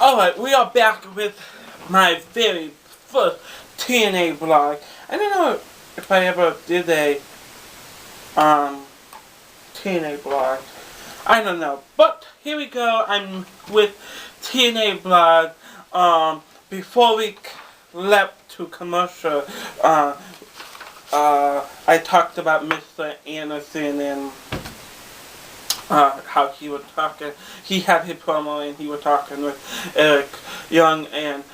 Alright, we are back with my very first TNA blog. I don't know if I ever did a TNA blog. I don't know. But here we go. I'm with TNA blog. Before we leapt to commercial, I talked about Mr. Anderson and how he was talking. He had his promo and he was talking with Eric Young and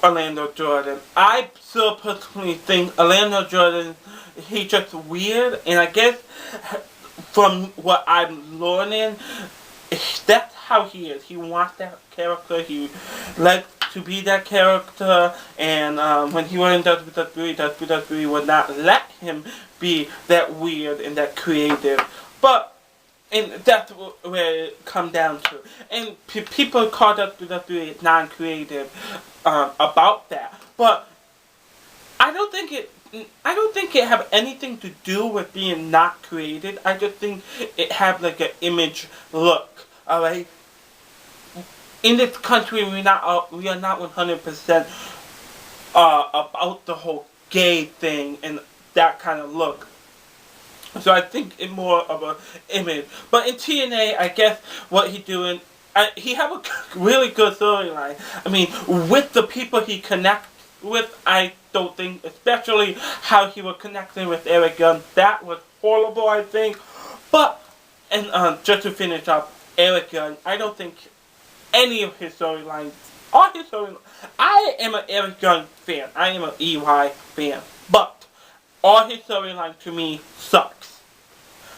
Orlando Jordan. I still personally think Orlando Jordan, he's just weird, and I guess from what I'm learning, that's how he is. He wants that character. He likes to be that character, and when he was in WWE would not let him be that weird and that creative. But, and that's where it comes down to. And people call WWE non-creative about that. But I don't think it have anything to do with being not creative. I just think it have like an image look. Alright? In this country, we are not 100% about the whole gay thing and that kind of look. So I think it's more of an image. But in TNA, I guess what he's doing, he have a really good storyline. I mean, with the people he connects with, I don't think, especially how he was connecting with Eric Young, that was horrible, I think. But, and just to finish up, Eric Young, I don't think any of his storylines, I am an Eric Young fan. I am an EY fan. But all his storyline to me sucks.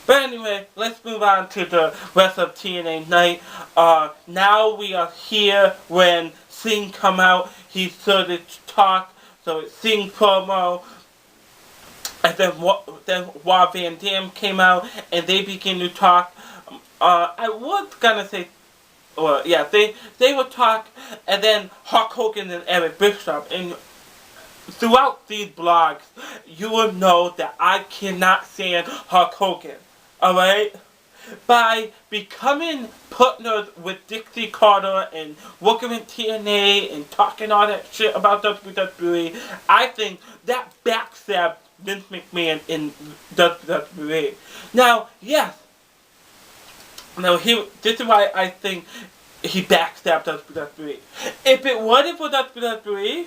But anyway, let's move on to the rest of TNA Night. Now we are here when Singh come out. He started to talk. So it's Singh promo. And then Rob Van Dam came out and they began to talk. I was gonna say, well, yeah, they would talk, and then Hulk Hogan and Eric Bischoff. And throughout these blogs, you will know that I cannot stand Hulk Hogan. Alright? By becoming partners with Dixie Carter and working with TNA and talking all that shit about WWE, I think that backstabbed Vince McMahon in WWE. Now, yes. Now, this is why I think he backstabbed WWE. If it wasn't for WWE,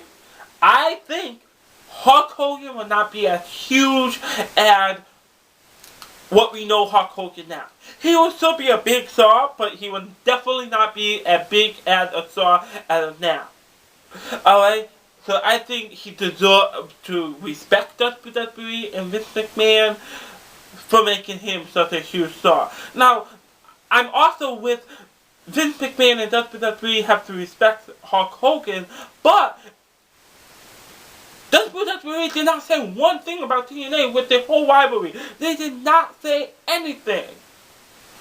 I think Hulk Hogan would not be as huge as what we know Hulk Hogan now. He will still be a big star, but he would definitely not be as big as a star as of now. Alright? So I think he deserves to respect WWE and Vince McMahon for making him such a huge star. Now, I'm also with Vince McMahon and WWE have to respect Hulk Hogan, but WWE did not say one thing about TNA with their whole rivalry. They did not say anything.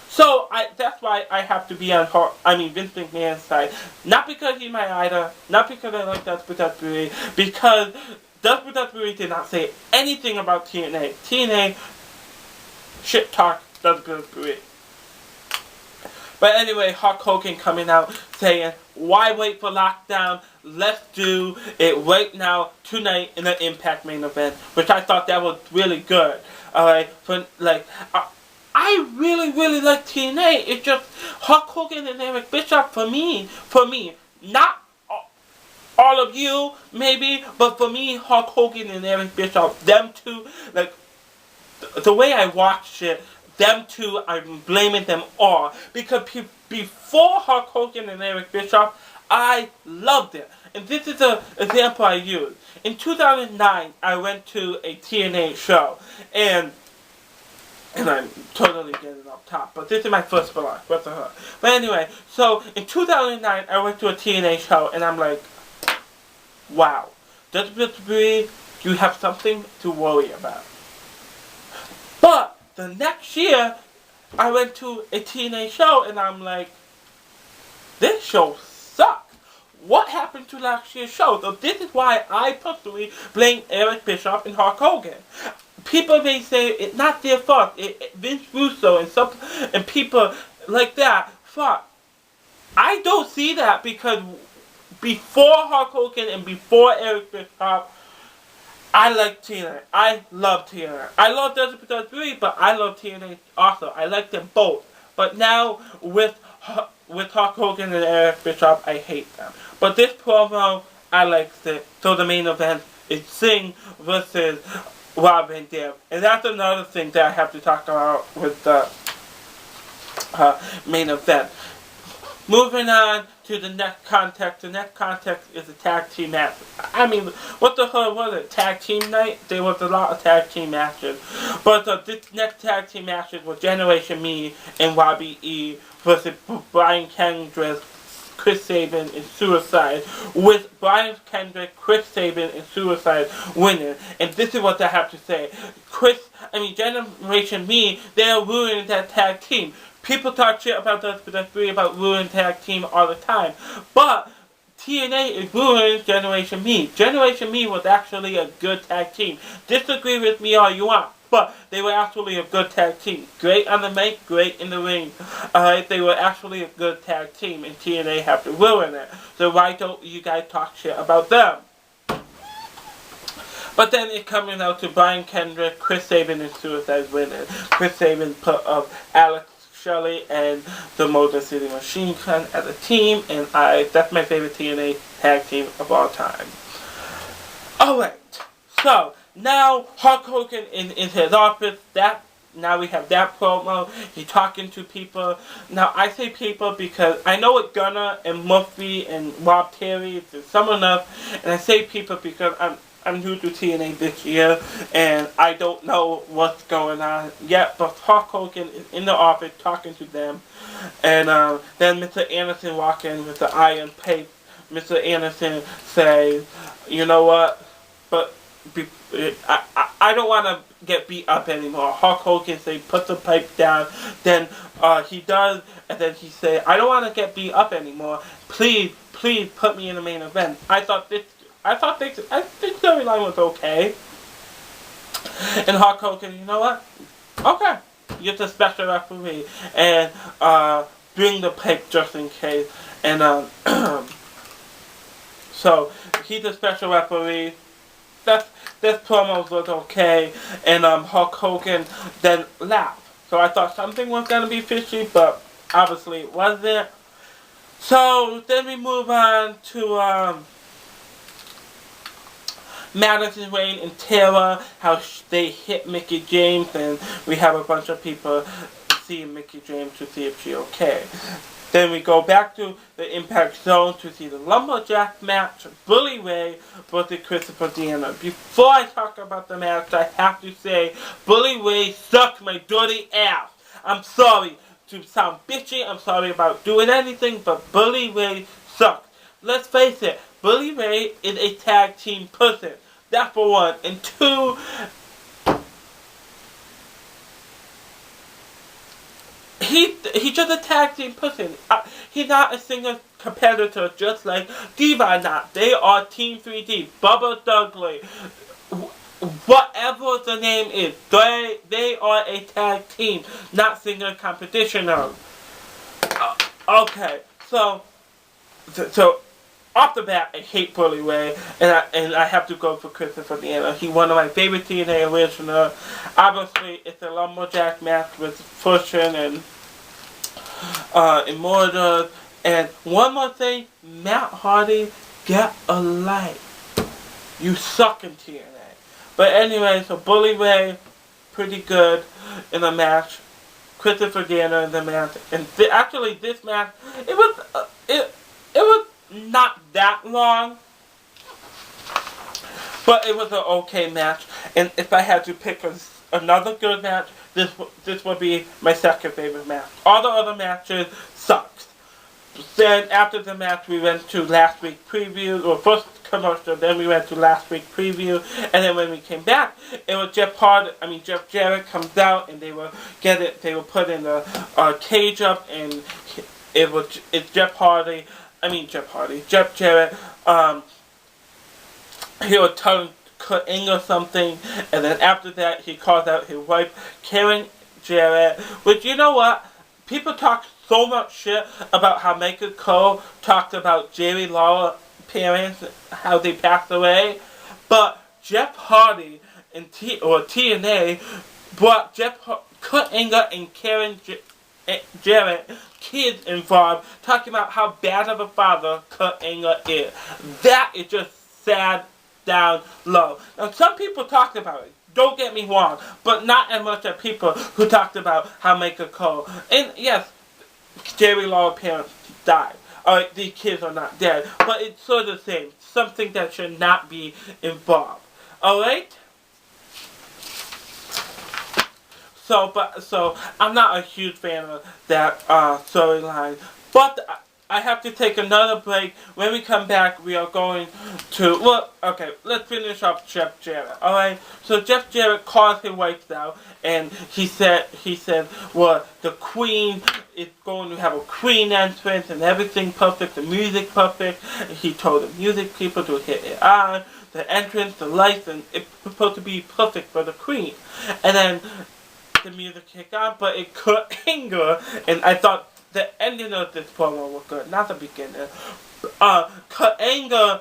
So that's why I have to be on Vince McMahon's side. Not because he's my idol, not because I like WWE, because WWE did not say anything about TNA. TNA shit talk WWE. But anyway, Hulk Hogan coming out saying, why wait for lockdown? Let's do it right now, tonight, in an Impact main event. Which I thought that was really good. Alright, I really, really like TNA. It's just Hulk Hogan and Eric Bischoff for me, not all of you, maybe, but for me, Hulk Hogan and Eric Bischoff, them two, like, the way I watched it, them two, I'm blaming them all. Because before Hulk Hogan and Eric Bischoff, I loved it. And this is an example I use. In 2009, I went to a TNA show. And I'm totally getting off top. But this is my first blog. What the hell? But anyway, so in 2009, I went to a TNA show. And I'm like, wow. WWE, you have something to worry about. But the next year, I went to a TNA show, and I'm like, this show sucks. What happened to last year's show? So this is why I personally blame Eric Bischoff and Hulk Hogan. People may say it's not their fault. Vince Russo and people like that thought I don't see that because before Hulk Hogan and before Eric Bischoff, I like TNA. I love TNA. I love WWE, but I love TNA also. I like them both. But now with Hulk Hogan and Eric Bischoff, I hate them. But this promo, I like it. So the main event is Singh versus Rob Van Dam. And that's another thing that I have to talk about with the main event. Moving on to the next context. The next context is a tag team match. I mean, what the hell was it? Tag team night? There was a lot of tag team matches. But this next tag team matches was Generation Me and Robbie E versus Brian Kendrick, Chris Sabin, and Suicide, with Brian Kendrick, Chris Sabin, and Suicide winning. And this is what I have to say. Generation Me, they are ruining that tag team. People talk shit about WWE, about ruining tag team all the time. But TNA is ruining Generation Me. Generation Me was actually a good tag team. Disagree with me all you want, but they were actually a good tag team. Great on the mic, great in the ring. They were actually a good tag team, and TNA have to ruin it. So why don't you guys talk shit about them? But then it coming out to Brian Kendrick, Chris Sabin, and Suicide winning. Chris Sabin put up Alex Shelley and the Motor City Machine Gun as a team, and that's my favorite TNA tag team of all time. Alright, so now Hulk Hogan in his office, now we have that promo. He's talking to people. Now I say people because I know it's Gunner and Murphy and Rob Terry, there's some enough, and I say people because I'm new to TNA this year, and I don't know what's going on yet, but Hulk Hogan is in the office talking to them, and then Mr. Anderson walks in with the iron pipe. Mr. Anderson says, you know what, but I don't want to get beat up anymore. Hulk Hogan says, put the pipe down, then he does, and then he says, I don't want to get beat up anymore, please put me in the main event. I think the storyline was okay. And Hulk Hogan, you know what? Okay. You're the special referee. And bring the pipe just in case. And so he's the special referee. This promo was okay. And Hulk Hogan then laughed. So I thought something was gonna be fishy, but obviously it wasn't. So then we move on to Madison Rayne and Tara, how they hit Mickie James, and we have a bunch of people seeing Mickie James to see if she's okay. Then we go back to the Impact Zone to see the Lumberjack match, Bully Ray versus Christopher Deanna. Before I talk about the match, I have to say, Bully Ray sucked my dirty ass. I'm sorry to sound bitchy, I'm sorry about doing anything, but Bully Ray sucked. Let's face it, Bully Ray is a tag team person. That's for one. And two, he's just a tag team person. He's not a single competitor, just like Diva not. They are Team 3D. Bubba Dudley, whatever the name is, they are a tag team, not single competitioner. Okay, so off the bat, I hate Bully Ray, and I have to go for Christopher Deanna. He's one of my favorite TNA original. Obviously, it's a Lumberjack match with Fortune and Immortal. And one more thing, Matt Hardy, get a life. You suck in TNA. But anyway, so Bully Ray, pretty good in the match. Christopher Deanna in the match, and actually this match, it was not that long, but it was an okay match. And if I had to pick another good match, this would be my second favorite match. All the other matches sucked. Then after the match, we went to last week's preview, or first commercial, then we went to last week's preview, and then when we came back, it was Jeff Jarrett comes out, and they were putting the cage up, and it's Jeff Jarrett, he was telling Kurt Angle something, and then after that, he calls out his wife, Karen Jarrett, which, you know what, people talk so much shit about how Michael Cole talked about Jerry Lawler's parents, how they passed away. But Jeff Hardy and TNA brought Kurt Angle and Karen Jarrett kids involved, talking about how bad of a father Kurt Angle is. That is just sad down low. Now, some people talked about it. Don't get me wrong, but not as much as people who talked about how Michael Cole. And yes, Jerry Lawler's parents died. Alright, these kids are not dead, but it's sort of the same. Something that should not be involved. Alright? So I'm not a huge fan of that storyline. But I have to take another break. When we come back, we are going to let's finish up Jeff Jarrett. Alright? So Jeff Jarrett calls his wife down, and he said, well, the Queen is going to have a Queen entrance and everything perfect, the music perfect. He told the music people to hit it on, the entrance, the lights, and it's supposed to be perfect for the Queen. And then the music kicked on, but it could anger, and I thought the ending of this promo was good, not the beginning. Kurt Angle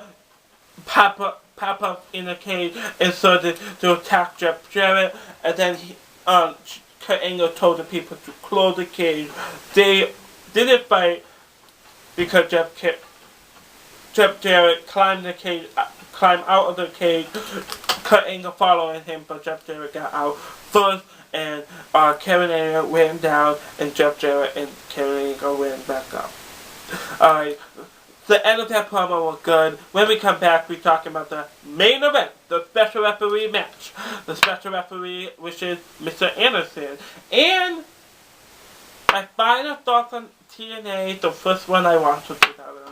pop up in the cage and started to attack Jeff Jarrett, and then Kurt Angle told the people to close the cage. They didn't fight because Jeff Jarrett climbed out of the cage. Kurt Angle following him, but Jeff Jarrett got out first. And Karen Angle went down, and Jeff Jarrett and Karen Angle went back up. Alright, the end of that promo was good. When we come back, we're talking about the main event, the special referee match. The special referee, which is Mr. Anderson. And my final thoughts on TNA, the first one I watched was 2009.